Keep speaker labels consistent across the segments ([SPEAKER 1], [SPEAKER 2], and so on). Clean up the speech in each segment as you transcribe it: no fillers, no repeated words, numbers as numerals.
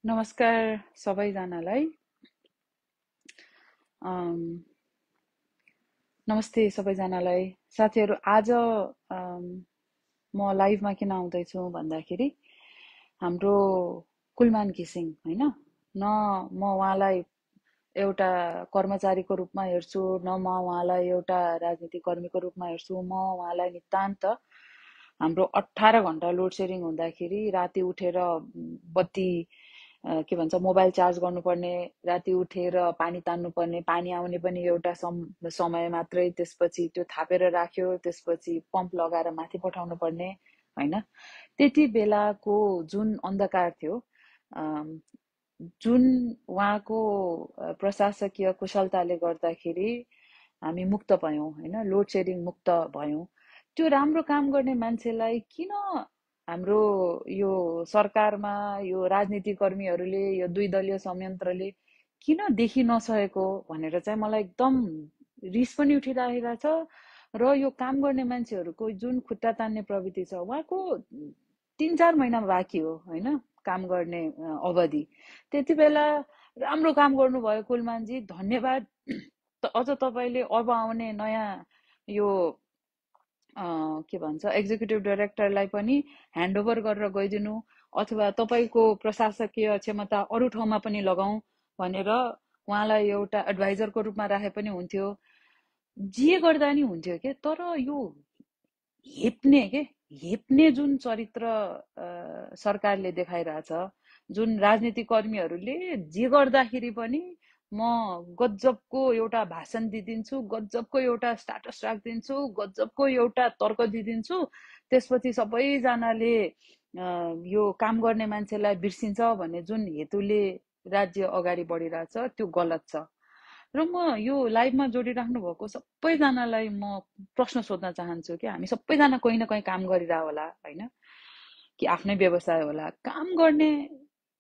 [SPEAKER 1] नमस्कार सबैजनालाई। नमस्ते सबैजनालाई। साथीहरू, आज म लाइभमा किन आउँदैछु भन्दाखेरि हाम्रो कुलमान घिसिङ होइन, न म उहाँलाई एउटा कर्मचारीको रूपमा हेर्छु, न म उहाँलाई एउटा राजनीतिक कर्मीको रूपमा हेर्छु। म उहाँलाई नितान्त हाम्रो 18 घण्टा लोड सेडिङ हुँदाखेरि राति उठेर बत्ती के भन्छ मोबाइल चार्ज गर्नुपर्ने, राति उठेर पानी तान्नुपर्ने, पानी आउने पनि एउटा समय मात्रै, त्यसपछि त्यो थापेर राख्यो, त्यसपछि पम्प लगाएर माथि पठाउनु पर्ने होइन। त्यति बेलाको जुन अन्धकार थियो, जुन उहाँको प्रशासकीय कुशलताले गर्दाखेरि हामी मुक्त भयौँ होइन, लोड सेडिङ मुक्त भयौँ। त्यो राम्रो काम गर्ने मान्छेलाई किन हाम्रो यो सरकारमा यो राजनीतिक कर्मीहरूले यो दुई दलीय संयन्त्रले किन देखि नसकेको भनेर चाहिँ मलाई एकदम रिस पनि उठिरहेको छ। र यो काम गर्ने मान्छेहरूको जुन खुट्टा तान्ने प्रवृत्ति छ, उहाँको 3-4 महिना बाँकी हो होइन काम गर्ने अवधि। त्यति बेला राम्रो काम गर्नुभयो कुलमानजी, धन्यवाद। अझ तपाईँले अब आउने नयाँ यो के भन्छ एक्जिक्युटिभ डाइरेक्टरलाई पनि ह्यान्डओभर गरेर गइदिनु, अथवा तपाईँको प्रशासकीय क्षमता अरू ठाउँमा पनि लगाउँ भनेर उहाँलाई एउटा एडभाइजरको रूपमा राखे पनि हुन्थ्यो, जे गर्दा नि हुन्थ्यो के। तर यो हेप्ने जुन चरित्र सरकारले देखाइरहेछ, जुन राजनीतिक कर्मीहरूले जे गर्दाखेरि पनि म गजबको एउटा भाषण दिइदिन्छु, गजबको एउटा स्टाटस राखिदिन्छु, गजबको एउटा तर्क दिइदिन्छु, त्यसपछि सबैजनाले यो काम गर्ने मान्छेलाई बिर्सिन्छ भन्ने जुन हेतुले राज्य अगाडि बढिरहेछ, त्यो गलत छ। र म यो लाइभमा जोडिराख्नु भएको सबैजनालाई म प्रश्न सोध्न चाहन्छु कि हामी सबैजना कोही न कोही काम गरिरह होला होइन, कि आफ्नै व्यवसाय होला काम गर्ने।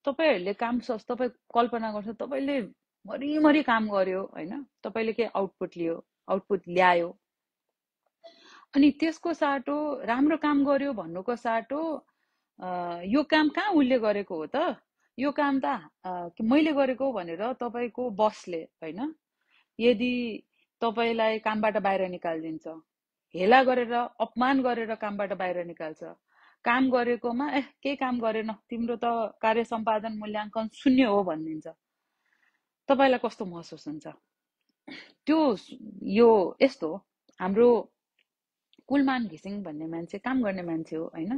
[SPEAKER 1] तपाईँहरूले तपाईँ कल्पना गर्छ, तपाईँले मरिमरि काम गर्यो होइन, तपाईँले के आउटपुट लियो, आउटपुट ल्यायो, अनि त्यसको साटो राम्रो काम गर्यो भन्नुको साटो यो काम कहाँ उसले गरेको हो त, यो काम त मैले गरेको भनेर तपाईँको बसले होइन यदि तपाईँलाई कामबाट बाहिर निकालिदिन्छ, हेला गरेर अपमान गरेर कामबाट बाहिर निकाल्छ, काम गरेकोमा केही काम गरेन तिम्रो त कार्य सम्पादन मूल्याङ्कन 0 हो भनिदिन्छ, तपाईँलाई कस्तो महसुस हुन्छ? त्यो यो यस्तो हो। हाम्रो कुलमान घिसिङ भन्ने मान्छे काम गर्ने मान्छे हो होइन।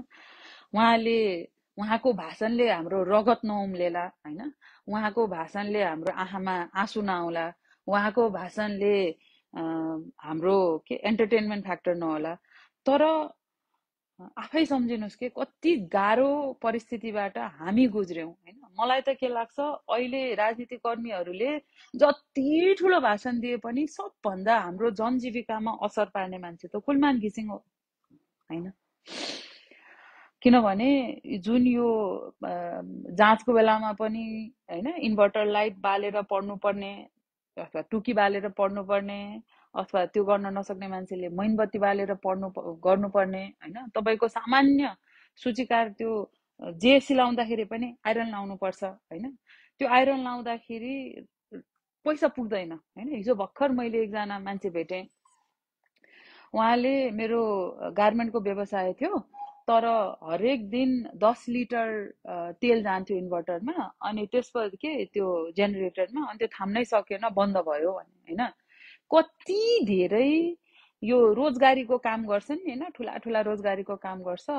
[SPEAKER 1] उहाँको भाषणले हाम्रो रगत नउम्लेला होइन, उहाँको भाषणले हाम्रो आँखामा आँसु नआउला, उहाँको भाषणले हाम्रो के एन्टरटेनमेन्ट फ्याक्टर नहोला। तर आफै सम्झिनुहोस् कि कति गाह्रो परिस्थितिबाट हामी गुज्र्यौँ होइन। मलाई त के लाग्छ, अहिले राजनीतिक कर्मीहरूले जति ठुलो भाषण दिए पनि सबभन्दा हाम्रो जनजीविकामा असर पार्ने मान्छे त कुलमान घिसिङ हो होइन। किनभने जुन यो जाँचको बेलामा पनि होइन इन्भर्टर लाइट बालेर पढ्नुपर्ने, अथवा टुकी बालेर पढ्नुपर्ने, अथवा त्यो गर्न नसक्ने मान्छेले मैनबत्ती बालेर गर्नुपर्ने होइन। तपाईँको सामान्य सूचीकार त्यो जे सिलाउँदाखेरि पनि आइरन लाउनुपर्छ होइन। त्यो आइरन लाउँदाखेरि पैसा पुग्दैन होइन। हिजो भर्खर मैले एकजना मान्छे भेटेँ, उहाँले मेरो गार्मेन्टको व्यवसाय थियो, तर हरेक दिन 10 लिटर तेल जान्थ्यो इन्भर्टरमा, अनि त्यसपछि के त्यो जेनेरेटरमा, अनि त्यो थाम्नै सकेन, बन्द भयो भने होइन। कति धेरै यो रोजगारीको काम गर्छन् नि होइन, ठुला ठुला रोजगारीको काम गर्छ।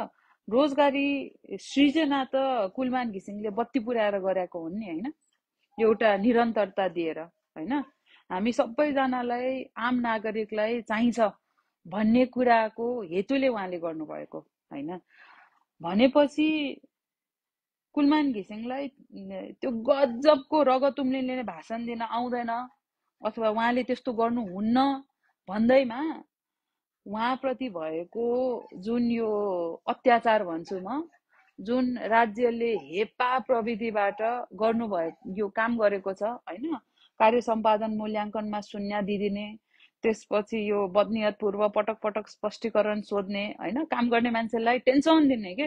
[SPEAKER 1] रोजगारी सृजना त कुलमान घिसिङले बत्ती पुर्याएर गरेको हुन् नि होइन, एउटा निरन्तरता दिएर होइन। हामी सबैजनालाई, आम नागरिकलाई चाहिन्छ भन्ने कुराको हेतुले उहाँले गर्नुभएको होइन। भनेपछि कुलमान घिसिङलाई त्यो गजबको रगत उम्लिने भाषण दिन आउँदैन, अथवा उहाँले त्यस्तो गर्नुहुन्न भन्दैमा उहाँप्रति भएको जुन यो अत्याचार भन्छु म, जुन राज्यले हेपा प्रविधिबाट गर्नुभएको यो काम गरेको छ होइन, कार्य सम्पादन मूल्याङ्कनमा 0 दिदिने, त्यसपछि यो बदनियतपूर्व पटक पटक स्पष्टीकरण सोध्ने होइन, काम गर्ने मान्छेलाई टेन्सन दिने के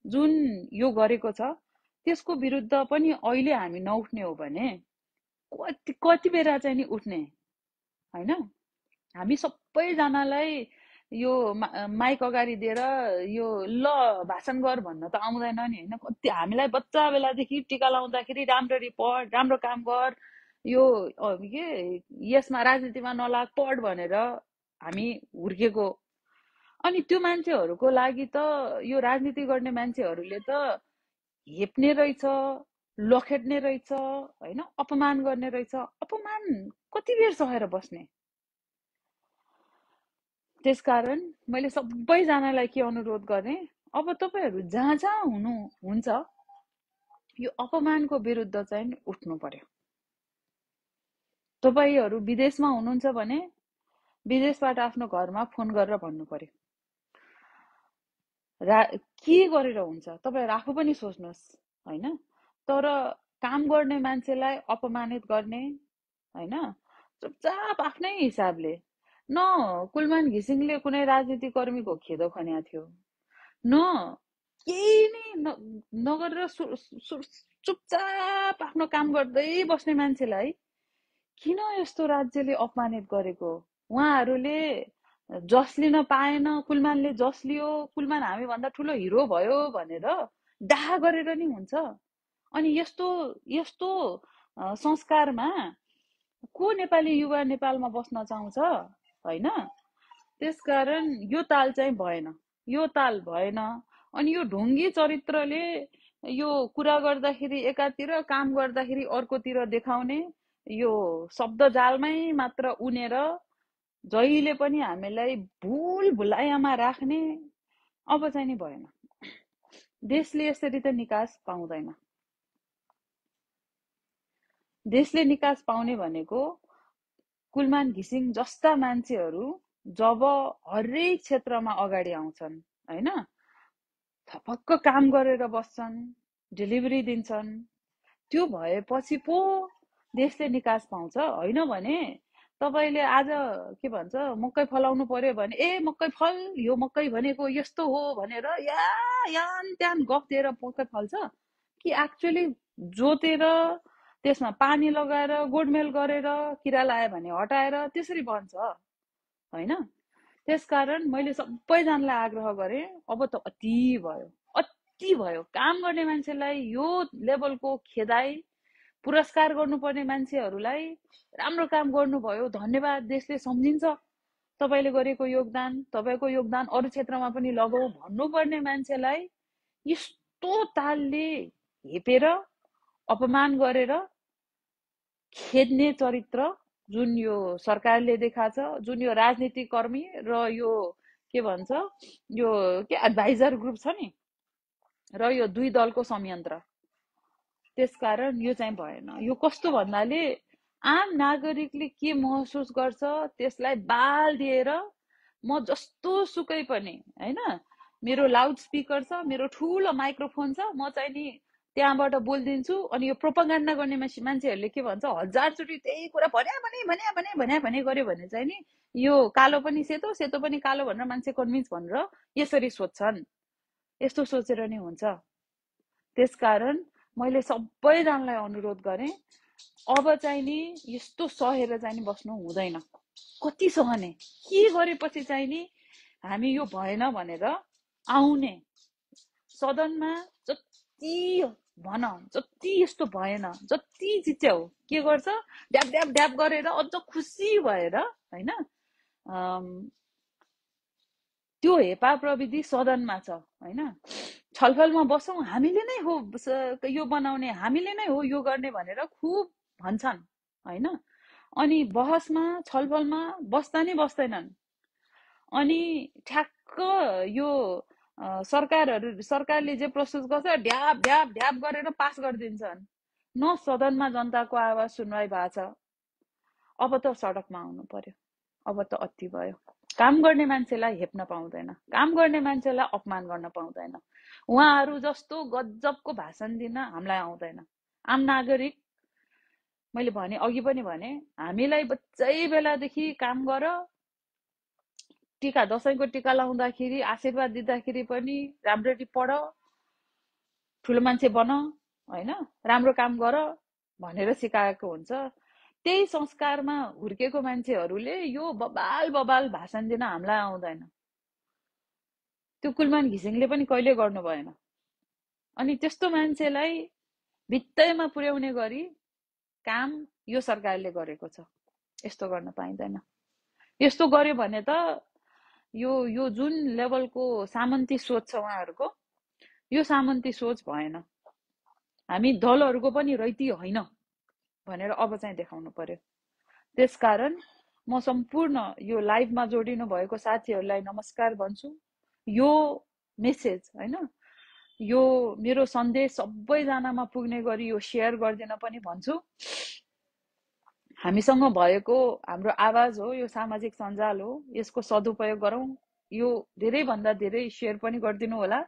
[SPEAKER 1] जुन यो गरेको छ, त्यसको विरुद्ध पनि अहिले हामी नउठ्ने हो भने कति बेला चाहिँ नि उठ्ने हैन। हामी सबैजनालाई यो माइक अगाडि दिएर यो ल भाषण गर भन्न त आउँदैन नि हैन। कति हामीलाई बच्चा बेलादेखि टिका लाउँदाखेरि राम्ररी पढ, राम्रो काम गर, यो के यसमा राजनीतिमा नलाग, पढ भनेर हामी हुर्केको। अनि त्यो मान्छेहरूको लागि त यो राजनीति गर्ने मान्छेहरूले त हेप्ने रहेछ, लखेट्ने रहेछ हैन, अपमान गर्ने रहेछ। अपमान कति बेर सहेर बस्ने। त्यसकारण मैले सबैजनालाई के अनुरोध गरेँ, अब तपाईहरु जहाँ जहाँ हुनुहुन्छ यो अपमानको विरुद्ध चाहिँ उठ्नु पर्यो। तपाईहरु विदेशमा हुनुहुन्छ भने विदेशबाट आफ्नो घरमा फोन गरेर भन्नु पर्यो के गरेर हुन्छ, तपाईहरु आफू पनि सोच्नुहोस् हैन। तर काम गर्ने मान्छेलाई अपमानित गर्ने हैन, चुपचाप आफ्नै हिसाबले न कुलमान घिसिङले कुनै राजनीति कर्मीको खेदो खन्या थियो, न केही नै नगरेर चुपचाप आफ्नो काम गर्दै बस्ने मान्छेलाई किन यस्तो राज्यले अपमानित गरेको। उहाँहरूले जस लिन पाएन, कुलमानले जस लियो, कुलमान हामी भन्दा ठुलो हिरो भयो भनेर डाहा गरेर नि हुन्छ। अनि यस्तो यस्तो संस्कारमा को नेपाली युवा नेपालमा बस्न चाहन्छ हैन। त्यसकारण यो ताल चाहिँ भएन, यो ताल भएन। अनि यो ढोंगी चरित्रले यो कुरा गर्दाखेरि एकातिर, काम गर्दाखेरि अर्कोतिर देखाउने यो शब्द जालमै मात्र उनेर जहिले पनि हामीलाई भुल भुलायामा राख्ने अब चाहिँ नि भएन। देशले यसरी त निकास पाउँदैन। देशले निकास पाउने भनेको कुलमान घिसिङ जस्ता मान्छेहरू जब हरेक क्षेत्रमा अगाडि आउँछन् हैन, थपक्क काम गरेर बस्छन्, डेलिभरी दिन्छन्, त्यो भएपछि पो देशले निकास पाउँछ। हैन भने तपाईले आज के भन्छ मकै फलाउनु पर्यो भने ए मकै फल, यो मकै भनेको यस्तो हो भनेर यान त्यान गफ दिएर मकै फल्छ कि एक्चुअली जोतेर त्यसमा पानी लगाएर गोडमेल गरेर किरा लायो भने हटाएर त्यसरी बन्छ हैन। त्यसकारण मैले सबैजनालाई आग्रह गरेँ, अब त अति भयो, अति भयो। काम गर्ने मान्छेलाई यो लेभलको खेदाई, पुरस्कार गर्नुपर्ने मान्छेहरूलाई राम्रो काम गर्नुभयो, धन्यवाद, देशले सम्झिन्छ तपाईले गरेको योगदान, तपाईको योगदान अरू क्षेत्रमा पनि लगाऊ भन्नुपर्ने मान्छेलाई यस्तो तालले हेपेर अपमान गरेर खेद्ने चरित्र जुन यो सरकारले देखाछ, जुन यो राजनीतिक कर्मी र यो के भन्छ यो के एडभाइजर ग्रुप छ नि र यो दुई दलको संयन्त्र, त्यसकारण यो चाहिँ भएन। यो कस्तो भन्नाले आम नागरिकले के महसुस गर्छ त्यसलाई बाल दिएर म जस्तो सुकै पनि हैन, मेरो लाउड स्पिकर छ, मेरो ठुलो माइक्रोफोन छ, म चाहिँ नि त्यहाँबाट बोलिदिन्छु। अनि यो प्रोपागन्डा गर्ने मान्छेहरूले के भन्छ, हजारचोटि त्यही कुरा भने गर्यो भने चाहिँ नि यो कालो पनि सेतो, सेतो पनि कालो भनेर मान्छे कन्भिन्स भनेर यसरी सोच्छन्। यस्तो सोचेर नि हुन्छ। त्यसकारण मैले सबैजनालाई अनुरोध गरेँ, अब चाहिँ नि यस्तो सहेर चाहिँ नि बस्नु हुँदैन। कति सहने, के गरेपछि चाहिँ नि हामी यो भएन भनेर आउने सदनमा जति भन, जति यस्तो भएन, जति जित्यो के गर्छ ड्याप ड्याप ड्याप गरेर अझ खुसी भएर हैन। त्यो हेपा प्रविधि सदनमा छ हैन। छलफलमा बसौँ, हामीले नै हो यो बनाउने, हामीले नै हो यो गर्ने भनेर खुब भन्छन् हैन। अनि बहसमा छलफलमा बस्दा नि बस्दैनन्। अनि ठ्याक्क यो सरकारले जे प्रस्तुत गर्छ ढ्याप ढ्याप ढ्याप गरेर पास गरिदिन्छन्। न सदनमा जनताको आवाज सुनवाई भएको छ। अब त सडकमा आउनु पर्यो, अब त अति भयो। काम गर्ने मान्छेलाई हेप्न पाउँदैन, काम गर्ने मान्छेलाई अपमान गर्न पाउँदैन। उहाँहरू जस्तो गजबको भाषण दिन हामीलाई आउँदैन। आम नागरिक, मैले भने अघि पनि भने, हामीलाई बच्चै बेलादेखि काम गर, टीका दशैंको टीका लाउँदाखेरि आशीर्वाद दिँदाखेरि पनि राम्ररी पढ, ठुलो मान्छे बन, हैन, राम्रो काम गर भनेर सिकाएको हुन्छ। त्यही संस्कारमा हुर्केको मान्छेहरूले यो बबाल बबाल भाषण दिन हामीलाई आउँदैन। त्यो कुलमान घिसिङले पनि कहिले गर्नु भएन। अनि त्यस्तो मान्छेलाई भित्तैमा पुर्याउने गरी काम यो सरकारले गरेको छ। यस्तो गर्न पाइँदैन। यस्तो गर्यो भने त यो जुन लेभलको सामन्ती सोच छ उहाँहरूको, यो सामन्ती सोच भएन। हामी दलहरूको पनि रैती होइन भनेर अब चाहिँ देखाउनु पर्यो। त्यसकारण म सम्पूर्ण यो लाइभमा जोडिनु भएको साथीहरूलाई नमस्कार भन्छु। यो मेसेज हैन, यो मेरो सन्देश सबैजनामा पुग्ने गरी यो सेयर गरिदिन पनि भन्छु। हामीसँग भएको हाम्रो आवाज हो, यो सामाजिक सञ्जाल हो, यसको सदुपयोग गरौँ। यो धेरैभन्दा धेरै सेयर पनि गरिदिनु होला।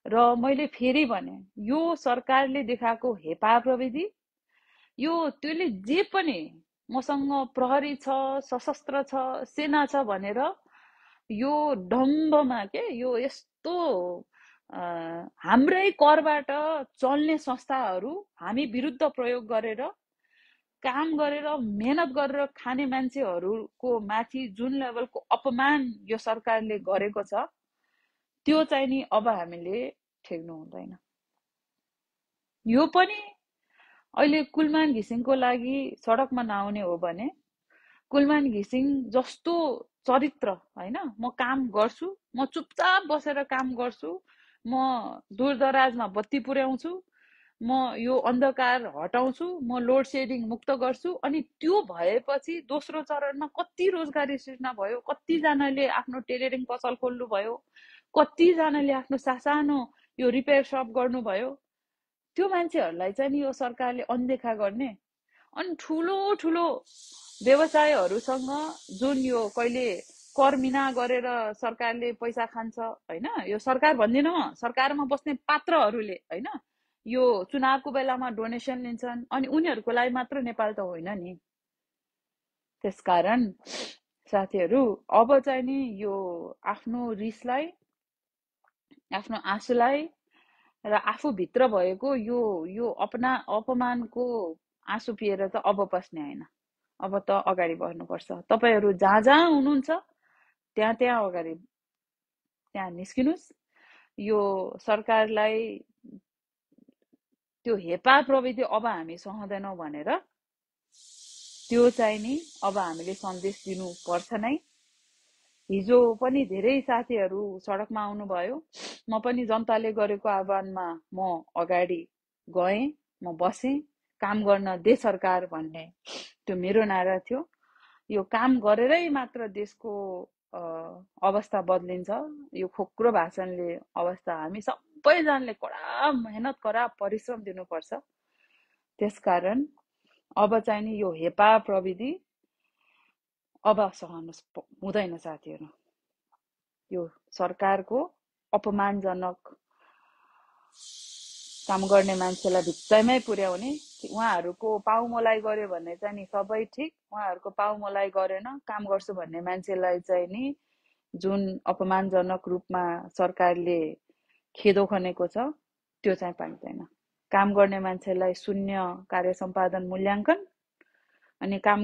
[SPEAKER 1] र मैले फेरि भने, यो सरकारले देखाएको हेपा प्रविधि, यो त्यसले जे पनि मसँग प्रहरी छ, सशस्त्र छ, सेना छ भनेर यो डम्बमा के यो यस्तो हाम्रै करबाट चल्ने संस्थाहरू हामी विरुद्ध प्रयोग गरेर काम गरेर मेहनत गरेर खाने मान्छेहरूको माथि जुन लेभलको अपमान यो सरकारले गरेको छ, त्यो चाहिँ नि अब हामीले ठेक्नु हुँदैन। यो पनि अहिले कुलमान घिसिङको लागि सडकमा नआउने हो भने, कुलमान घिसिङ जस्तो चरित्र हैन, म काम गर्छु, म चुपचाप बसेर काम गर्छु, म दूरदराजमा बत्ती पुर्याउँछु, म यो अन्धकार हटाउँछु, म लोड सेडिङ मुक्त गर्छु, अनि त्यो भएपछि दोस्रो चरणमा कति रोजगारी सृजना भयो, कतिजनाले आफ्नो टेलरिङ पसल खोल्नु भयो, कतिजनाले आफ्नो सासानो यो रिपेयर सप गर्नुभयो। त्यो मान्छेहरूलाई चाहिँ नि यो सरकारले अनदेखा गर्ने। अनि ठुलो ठुलो व्यवसायहरूसँग जुन यो कहिले करमिना गरेर सरकारले पैसा खान्छ हैन, यो सरकार भन्दिनँ म, सरकारमा बस्ने पात्रहरूले हैन, यो चुनावको बेलामा डोनेसन लिन्छन्। अनि उनीहरूको लागि मात्र नेपाल त होइन नि। त्यसकारण साथीहरू अब चाहिँ नि यो आफ्नो रिसलाई, आफ्नो आँसुलाई र आफूभित्र भएको यो अपमानको आँसु पिएर त अब बस्ने होइन। अब त अगाडि बढ्नुपर्छ। तपाईहरू जहाँ जहाँ हुनुहुन्छ त्यहाँ त्यहाँ अगाडि त्यहाँ निस्किनुस्। यो सरकारलाई त्यो हेपा प्रविधि अब हामी सहँदैनौँ भनेर त्यो चाहिँ नि अब हामीले सन्देश दिनुपर्छ नै। हिजो पनि धेरै साथीहरू सडकमा आउनुभयो। म पनि जनताले गरेको आह्वानमा म अगाडि गएँ, म बसेँ। काम गर्न दे सरकार भन्ने त्यो मेरो नारा थियो। यो काम गरेरै मात्र देशको अवस्था बदलिन्छ। यो खोक्रो भाषणले अवस्था, हामी सबैजनाले कडा मेहनत, कडा परिश्रम दिनुपर्छ। त्यसकारण अब चाहिँ नि यो हेपा प्रविधि अब सहनु हुँदैन साथीहरू। यो सरकारको अपमानजनक काम गर्ने मान्छेलाई भित्तैमै पुर्याउने, उहाँहरूको पाउमोलाइ गर्यो भने चाहिँ नि सबै ठिक, उहाँहरूको पाउमोलाइ गरेन काम गर्छु भन्ने मान्छेलाई चाहिँ नि जुन अपमानजनक रूपमा सरकारले खेदो खनेको छ त्यो चाहिँ पाइँदैन। काम गर्ने मान्छेलाई शून्य कार्य सम्पादन मूल्याङ्कन अनि काम